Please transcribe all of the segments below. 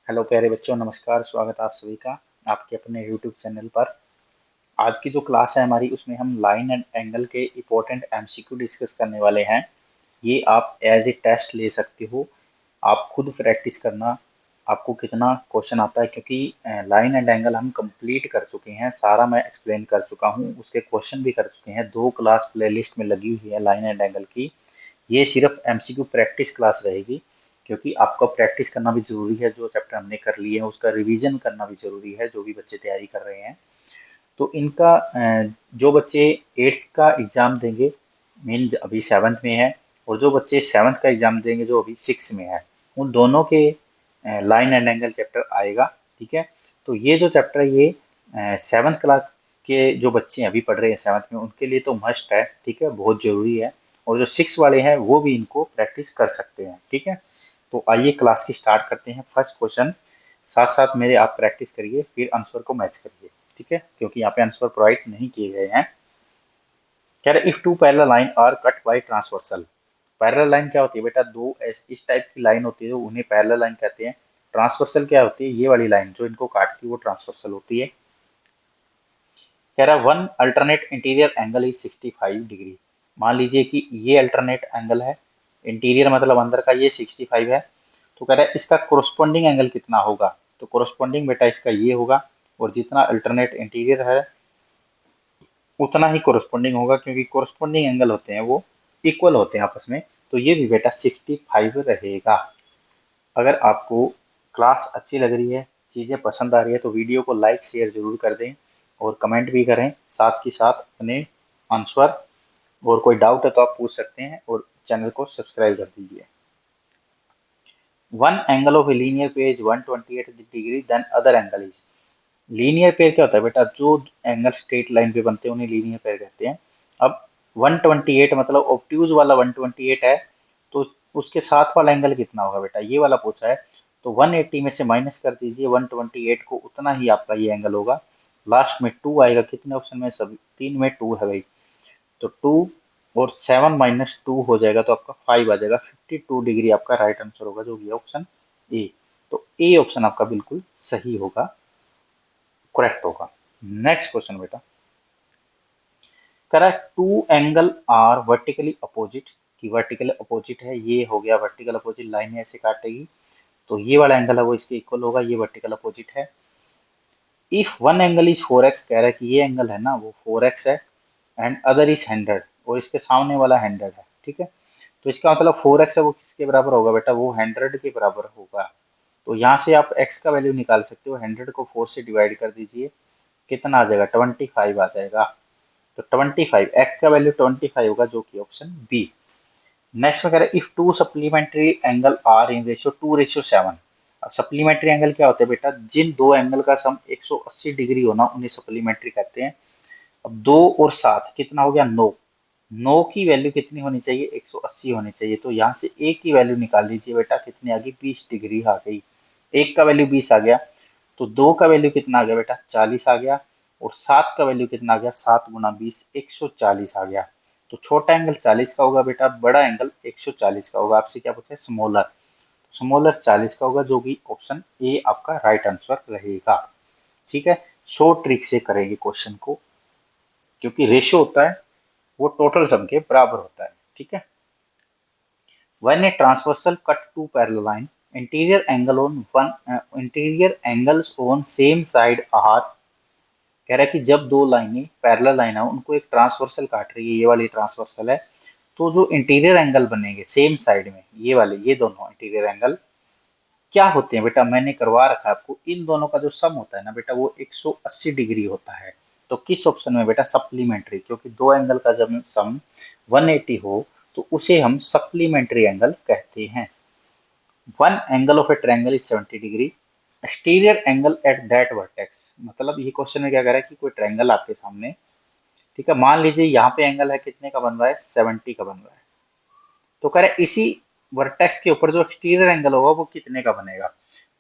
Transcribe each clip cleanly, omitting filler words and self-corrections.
Hello प्यारे बच्चों, नमस्कार। स्वागत है आप सभी का आपके अपने YouTube चैनल पर। आज की जो क्लास है हमारी, उसमें हम लाइन एंड एंगल के इम्पोर्टेंट MCQ डिस्कस करने वाले हैं। ये आप एज ए टेस्ट ले सकते हो। आप खुद प्रैक्टिस करना आपको कितना क्वेश्चन आता है, क्योंकि लाइन एंड एंगल हम कंप्लीट कर चुके हैं, सारा मैं एक्सप्लेन कर चुका हूँ, उसके क्वेश्चन भी कर चुके हैं। 2 क्लास प्लेलिस्ट में लगी हुई है लाइन एंड एंगल की। ये सिर्फ MCQ प्रैक्टिस क्लास रहेगी, क्योंकि आपको प्रैक्टिस करना भी जरूरी है। जो चैप्टर हमने कर लिए हैं उसका रिवीजन करना भी जरूरी है, जो भी बच्चे तैयारी कर रहे हैं। तो इनका जो बच्चे 8th का एग्जाम देंगे, मीन अभी 7th में है, और जो बच्चे 7th का एग्जाम देंगे जो अभी 6 में है, उन दोनों के लाइन एंड एंगल चैप्टर आएगा। ठीक है, तो ये जो चैप्टर है ये 7th क्लास के जो बच्चे अभी पढ़ रहे हैं 7th में, उनके लिए तो मस्ट है। ठीक है, बहुत जरूरी है। और जो 6 वाले हैं वो भी इनको प्रैक्टिस कर सकते हैं। ठीक है, तो आइए क्लास की स्टार्ट करते हैं। फर्स्ट क्वेश्चन साथ साथ मेरे आप प्रैक्टिस करिए, फिर आंसर को मैच करिए। ठीक है, क्योंकि यहाँ पे आंसर प्रोवाइड नहीं किए गए हैं। कह रहे if two parallel line are cut by transversal. Parallel line क्या होती है बेटा? दो इस टाइप की लाइन होती है, जो उन्हें पैरेलल लाइन कहते हैं। ट्रांसवर्सल क्या होती है? ये वाली लाइन जो इनको काटती है वो ट्रांसवर्सल होती है। कह रहा one alternate interior angle is 65 degree. मान लीजिए कि ये अल्टरनेट एंगल है, इंटीरियर मतलब अंदर का, ये 65 है। तो कह रहा है इसका कोरस्पॉन्डिंग एंगल कितना होगा? तो कोरस्पॉन्डिंग बेटा इसका ये होगा, और जितना अल्टरनेट इंटीरियर है उतना ही कोरस्पॉन्डिंग होगा, क्योंकि कोरस्पॉन्डिंग एंगल होते हैं वो इक्वल होते हैं आपस में। तो ये भी बेटा 65 रहेगा। अगर आपको क्लास अच्छी लग रही है, चीज़ें पसंद आ रही है, तो वीडियो को लाइक शेयर जरूर कर दें, और कमेंट भी करें। साथ ही साथ अपने आंसर और कोई डाउट है तो आप पूछ सकते हैं, और चैनल को सब्सक्राइब कर दीजिए। One angle of a linear pair 128 degree then other angle is. Linear pair क्या होता है बेटा? जो एंगल स्ट्रेट लाइन पे बनते हैं उन्हें लीनियर पेयर कहते हैं। अब 128 मतलब ऑब्ट्यूज वाला 128 है, तो उसके साथ वाला एंगल कितना होगा बेटा? ये वाला पूछा है। तो 180 में से माइनस कर दीजिए 128 को, उतना ही आपका ये एंगल होगा। लास्ट में 2 आएगा। कितने ऑप्शन में? सभी 3 में 2 है भाई। तो 2 और 7 माइनस 2 हो जाएगा, तो आपका 5 आ जाएगा। 52 डिग्री आपका राइट आंसर होगा, जो कि ऑप्शन ए। तो ए ऑप्शन आपका बिल्कुल सही होगा, करेक्ट होगा। नेक्स्ट क्वेश्चन बेटा, correct two angle are vertically opposite. की वर्टिकल अपोजिट है, ये हो गया वर्टिकल अपोजिट, लाइन ऐसे काटेगी, तो ये वाला एंगल है वो इसके इक्वल होगा, ये वर्टिकल अपोजिट है। If one angle is 4x, कह रहा है कि ये एंगल है ना वो 4x है, एंड अदर इज 100, और इसके सामने वाला 100 है। ठीक है, तो इसका मतलब 4x है वो किसके बराबर होगा बेटा? वो 100 के बराबर होगा। तो यहाँ से आप x का वैल्यू निकाल सकते हो। 100 को 4 से डिवाइड कर दीजिए, कितना आ जाएगा? 25 आ जाएगा। तो 25 x का वैल्यू 25 होगा, जो कि ऑप्शन बी। नेक्स्ट में कह रहे हैं if two supplementary angle are in ratio 2:7। Supplementary angle क्या होते हैं बेटा? जिन दो एंगल का सम 180 डिग्री होना उन्हें सप्लीमेंट्री कहते हैं। अब 2 और 7 कितना हो गया? 9। 9 की वैल्यू कितनी होनी चाहिए? 180 होनी चाहिए। तो यहाँ से एक की वैल्यू निकाल लीजिए बेटा, कितनी आ गई? 20 डिग्री आ गई। एक का वैल्यू 20 आ गया, तो 2 का वैल्यू कितना आ गया बेटा? 40 आ गया। और 7 का वैल्यू कितना आ गया? 7 गुना 20, 140 आ गया। तो छोटा एंगल 40 का होगा बेटा, बड़ा एंगल 140 का होगा। आपसे क्या पूछा है? स्मॉलर। स्मॉलर 40 का होगा, जो कि ऑप्शन ए आपका राइट आंसर रहेगा। ठीक है, सो ट्रिक से करेंगे क्वेश्चन को, क्योंकि रेशियो होता है वो टोटल सम के बराबर होता है। ठीक है, when a transversal cut two parallel line, interior angles on same side are। कह रहा है कि जब दो लाइनें पैरेलल लाइन है, उनको एक ट्रांसवर्सल काट रही है, ये वाली ट्रांसवर्सल है, तो जो इंटीरियर एंगल बनेंगे सेम साइड में, ये वाले, ये दोनों इंटीरियर एंगल क्या होते हैं बेटा? मैंने करवा रखा है आपको। इन दोनों का जो सम होता है ना बेटा, वो 180 डिग्री होता है। तो किस ऑप्शन में बेटा? सप्लीमेंट्री, क्योंकि दो एंगल का जब सम 180 हो तो उसे हम सप्लीमेंट्री एंगल कहते हैं। One angle of A triangle is 70 degree, exterior angle at that vertex. मतलब ये क्वेश्चन में क्या कह रहा है कि कोई ट्रायंगल आपके सामने, ठीक है, मान लीजिए यहाँ पे एंगल है, कितने का बन रहा है? 70 का बन रहा है। तो कह रहा है इसी वर्टेक्स के ऊपर जो एक्सटीरियर एंगल होगा वो कितने का बनेगा?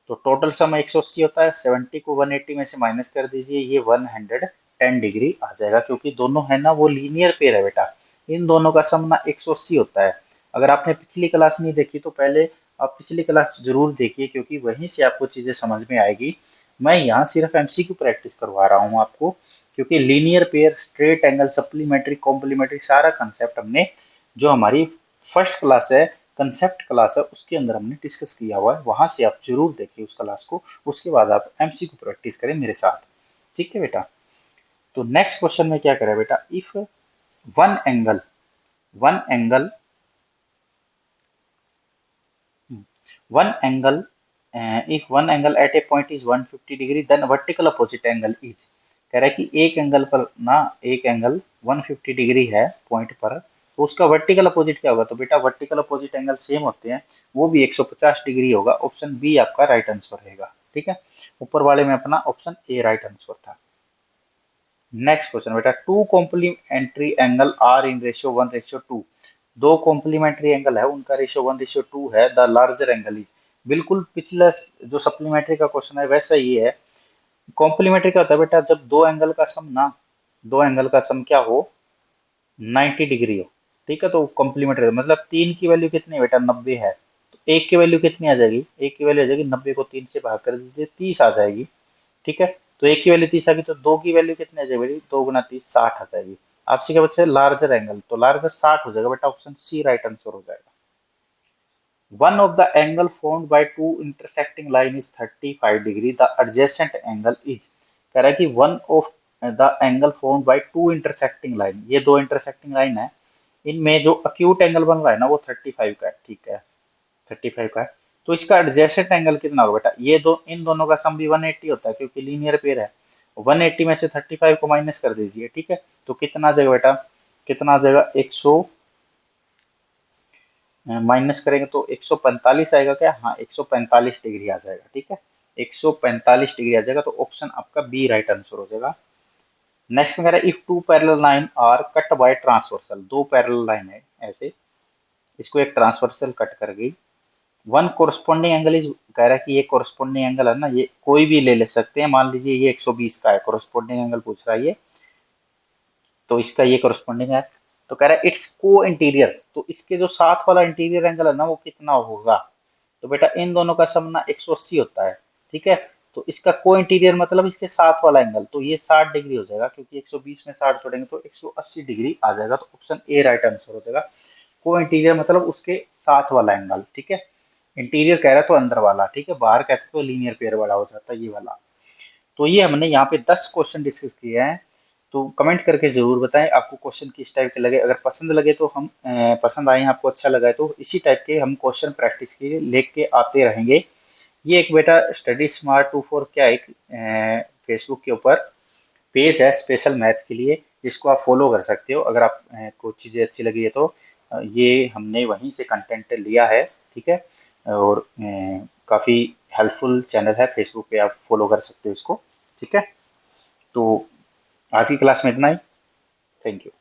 तो टोटल सम 180 होता है, 70 को 180 में से माइनस कर दीजिए, ये 110 डिग्री आ जाएगा, क्योंकि दोनों है ना वो लीनियर पेयर है बेटा। इन दोनों का सम ना 180 होता है, अगर आपने पिछली क्लास नहीं देखी तो पहले आप पिछली क्लास जरूर देखिए, क्योंकि वहीं से आपको चीजें समझ में आएगी। मैं यहाँ सिर्फ एमसीक्यू प्रैक्टिस करवा रहा हूँ आपको, क्योंकि linear pair, straight angle, supplementary, complementary सारा कंसेप्ट हमने जो हमारी फर्स्ट क्लास है, कंसेप्ट क्लास है, उसके अंदर हमने डिस्कस किया हुआ है। वहां से आप जरूर देखिए उस क्लास को, उसके बाद आप एमसीक्यू प्रैक्टिस करें मेरे साथ। ठीक है बेटा। तो नेक्स्ट क्वेश्चन में क्या करें बेटा, if one angle one angle one angle if one angle at a point is 150 degree then vertical opposite angle is, कह रहा है कि एक एंगल पर ना, एक एंगल 150 डिग्री है पॉइंट पर, तो उसका वर्टिकल अपोजिट क्या होगा। तो बेटा वर्टिकल अपोजिट एंगल सेम होते हैं, वो भी 150 डिग्री होगा। ऑप्शन बी आपका राइट आंसर रहेगा। ठीक है, ऊपर वाले में अपना ऑप्शन ए राइट आंसर था। नेक्स्ट क्वेश्चन बेटा, two complementary angle are in ratio 1:2, दो कॉम्प्लीमेंट्री एंगल है उनका रेशियो 1:2 है, द लार्जर एंगल इज। बिल्कुल पिछला जो सप्लीमेंट्री का क्वेश्चन है वैसा ही है। कॉम्प्लीमेंट्री क्या होता है बेटा, जब दो एंगल का सम ना, दो एंगल का सम क्या हो, 90 डिग्री हो। ठीक है, तो कॉम्प्लीमेंट्री मतलब तीन की वैल्यू कितनी है बेटा, 90 है, तो एक की वैल्यू कितनी आ जाएगी, एक की वैल्यू आ जाएगी 90 को 3 से भाग कर दीजिए, 30 आ जाएगी। ठीक है, तो एक की वैल्यू 30 आ गई, तो दो की वैल्यू कितनी आ जाएगी बेटी, 2 × 30 60 आ जाएगी। आपसे क्या बचा, लार्जर एंगल, तो लार्जर 60 हो जाएगा बेटा, ऑप्शन सी राइट आंसर हो जाएगा। One of the angle formed by two intersecting line is 35 degree. The adjacent angle is, कह रहा है कि one of the angle formed by two intersecting line, ये दो intersecting line है, इनमें जो acute angle बन रहा है ना वो 35 का है। ठीक है, 35 का है, तो इसका एडजेसेंट एंगल कितना होगा बेटा, ये दो, इन दोनों का सम भी 180 होता है क्योंकि लीनियर पेयर है। 180 में से 35 को माइनस कर दीजिए। ठीक है, तो कितना आ जाएगा बेटा, कितना आ जाएगा, 100 माइनस करेंगे तो 145 आएगा क्या, हाँ 145 डिग्री आ जाएगा। ठीक है, 145 डिग्री आ जाएगा, तो ऑप्शन आपका बी राइट आंसर हो जाएगा। नेक्स्ट में कह रहा है if two parallel line are cut by transversal, दो पैरेलल लाइन है ऐसे, इसको एक ट्रांसवर्सल कट कर गई। वन कोरस्पॉन्डिंग एंगल इज, कह रहा है कि ये कोरस्पॉन्डिंग एंगल है ना, ये कोई भी ले सकते हैं, मान लीजिए ये 120 का है, कोरस्पॉन्डिंग एंगल पूछ रहा है ये, तो इसका ये कोरस्पॉन्डिंग है। तो कह रहा है इट्स को इंटीरियर, तो इसके जो साथ वाला इंटीरियर एंगल है ना वो कितना होगा। तो बेटा इन दोनों का सम ना 180 होता है। ठीक है, तो इसका को इंटीरियर मतलब इसके साथ वाला एंगल, तो ये 60 डिग्री हो जाएगा, क्योंकि 120 में 60 जोड़ेंगे तो 180 डिग्री आ जाएगा, तो ऑप्शन ए राइट आंसर हो जाएगा। को इंटीरियर मतलब उसके साथ वाला एंगल। ठीक है, इंटीरियर कह रहा है तो अंदर वाला, ठीक है, बाहर कहते तो लीनियर पेयर वाला हो जाता है ये वाला। तो ये हमने यहाँ पे 10 क्वेश्चन डिस्कस किए हैं। तो कमेंट करके जरूर बताएं आपको क्वेश्चन किस टाइप के लगे। अगर पसंद लगे तो हम पसंद आए, आपको अच्छा लगा है तो इसी टाइप के हम क्वेश्चन प्रैक्टिस के लिए लेके आते रहेंगे। ये एक बेटा स्टडी स्मार्ट 24 क्या एक फेसबुक के ऊपर पेज है स्पेशल मैथ के लिए, जिसको आप फॉलो कर सकते हो। अगर आप को चीज़ें अच्छी लगी है तो ये हमने वहीं से कंटेंट लिया है। ठीक है, और काफ़ी हेल्पफुल चैनल है फेसबुक पे, आप फॉलो कर सकते हो इसको। ठीक है, तो आज की क्लास में इतना ही। Thank you.